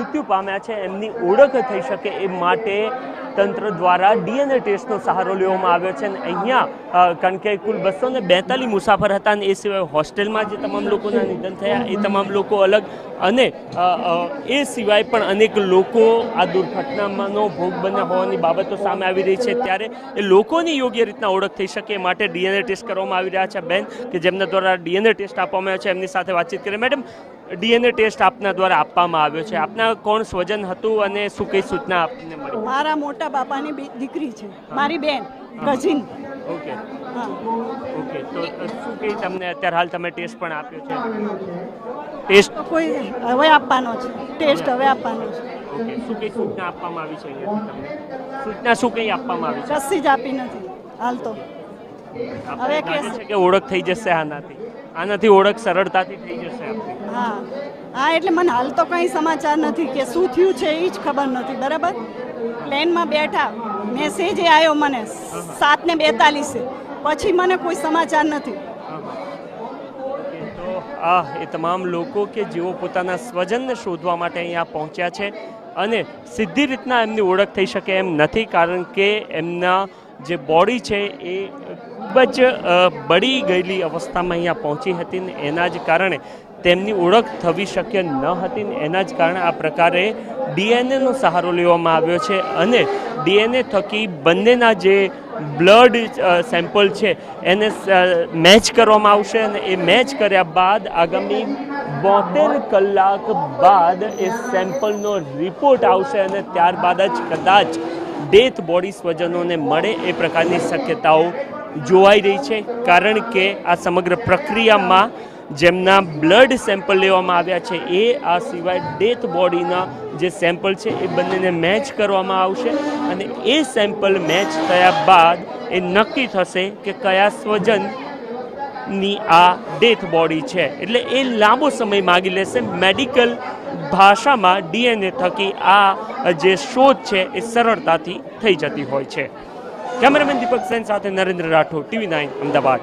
મૃત્યુ પામ્યા છે એમની ઓળખ થઈ શકે એ માટે તંત્ર દ્વારા DNA ટેસ્ટનો સહારો લેવામાં આવ્યો છે અને અહીંયા કારણ કે કુલ 242 મુસાફર હતા અને એ સિવાય હોસ્ટેલમાં જે તમામ લોકોના નિધન થયા એ તમામ લોકો અલગ અને એ સિવાય પણ અનેક લોકો આ દુર્ઘટનામાંનો ભોગ બન્યા હોવાની બાબતો સામે આવી રહી છે ત્યારે એ લોકોની યોગ્ય રીતના ઓળખ થઈ શકે એ માટે DNA ટેસ્ટ કરવામાં આવી રહ્યા છે બેન કે જેમના દ્વારા DNA ટેસ્ટ આપવામાં આવ્યો છે એમની સાથે વાતચીત કરી મેડમ DNA ટેસ્ટ આપના દ્વારા આપવામાં આવ્યો છે આપના કોણ સ્વજન હતું અને શું કઈ સૂચના આપને મળી મારા મોટા બાપાની દીકરી છે મારી બેન કઝિન ઓકે ઓકે તો શું કઈ તમને અત્યારે હાલ તમે ટેસ્ટ પણ આપ્યો છે ટેસ્ટ કોઈ હવે આપવાનો છે ટેસ્ટ હવે આપવાનો છે ઓકે શું કઈ સૂચના આપવામાં આવી છે અહીંયાથી તમને સૂચના શું કઈ આપવામાં આવી છે કશી જ આપી નથી હાલ તો હવે કે ઓળખ થઈ જશે આનાથી ઓળખ સરળતાથી થઈ જશે આપણી હા હા એટલે મને હાલ તો કંઈ સમાચાર નથી કે શું થયું છે એ જ ખબર નથી બરાબર પ્લેનમાં બેઠા મેસેજ આવ્યો મને 7:42 પછી મને કોઈ સમાચાર નથી તો આ એ તમામ લોકો કે જેઓ પોતાના સ્વજનને શોધવા માટે અહીંયા પહોંચ્યા છે અને સીધી રીતના એમની ઓળખ થઈ શકે એમ નથી કારણ કે એમના જે બોડી છે એ ખૂબ જ બળી ગયેલી અવસ્થામાં અહીંયા પહોંચી હતી ને એના જ કારણે તેમની ઓળખ થવી શક્ય ન હતી ને એના જ કારણે આ પ્રકારે DNAનો સહારો લેવામાં આવ્યો છે અને DNA થકી બંનેના જે બ્લડ સેમ્પલ છે એને મેચ કરવામાં આવશે અને એ મેચ કર્યા બાદ આગામી 72 કલાક બાદ એ સેમ્પલનો રિપોર્ટ આવશે અને ત્યારબાદ જ કદાચ ડેથ બોડી સ્વજનોને મળે એ પ્રકારની શક્યતાઓ જોવાઈ રહી છે કારણ કે આ સમગ્ર પ્રક્રિયામાં જેમના બ્લડ સેમ્પલ લેવામાં આવ્યા છે એ આ સિવાય ડેથ બોડીના જે સેમ્પલ છે એ બંનેને મેચ કરવામાં આવશે અને એ સેમ્પલ મેચ થયા બાદ એ નક્કી થશે કે કયા સ્વજનની આ ડેથ બોડી છે એટલે એ લાંબો સમય માગી લેશે મેડિકલ ભાષામાં DNA થકી આ જે શોધ છે એ સરળતાથી થઈ જતી હોય છે કેમેરામેન દીપક સેન સાથે નરેન્દ્ર રાઠોડ TV9 અમદાવાદ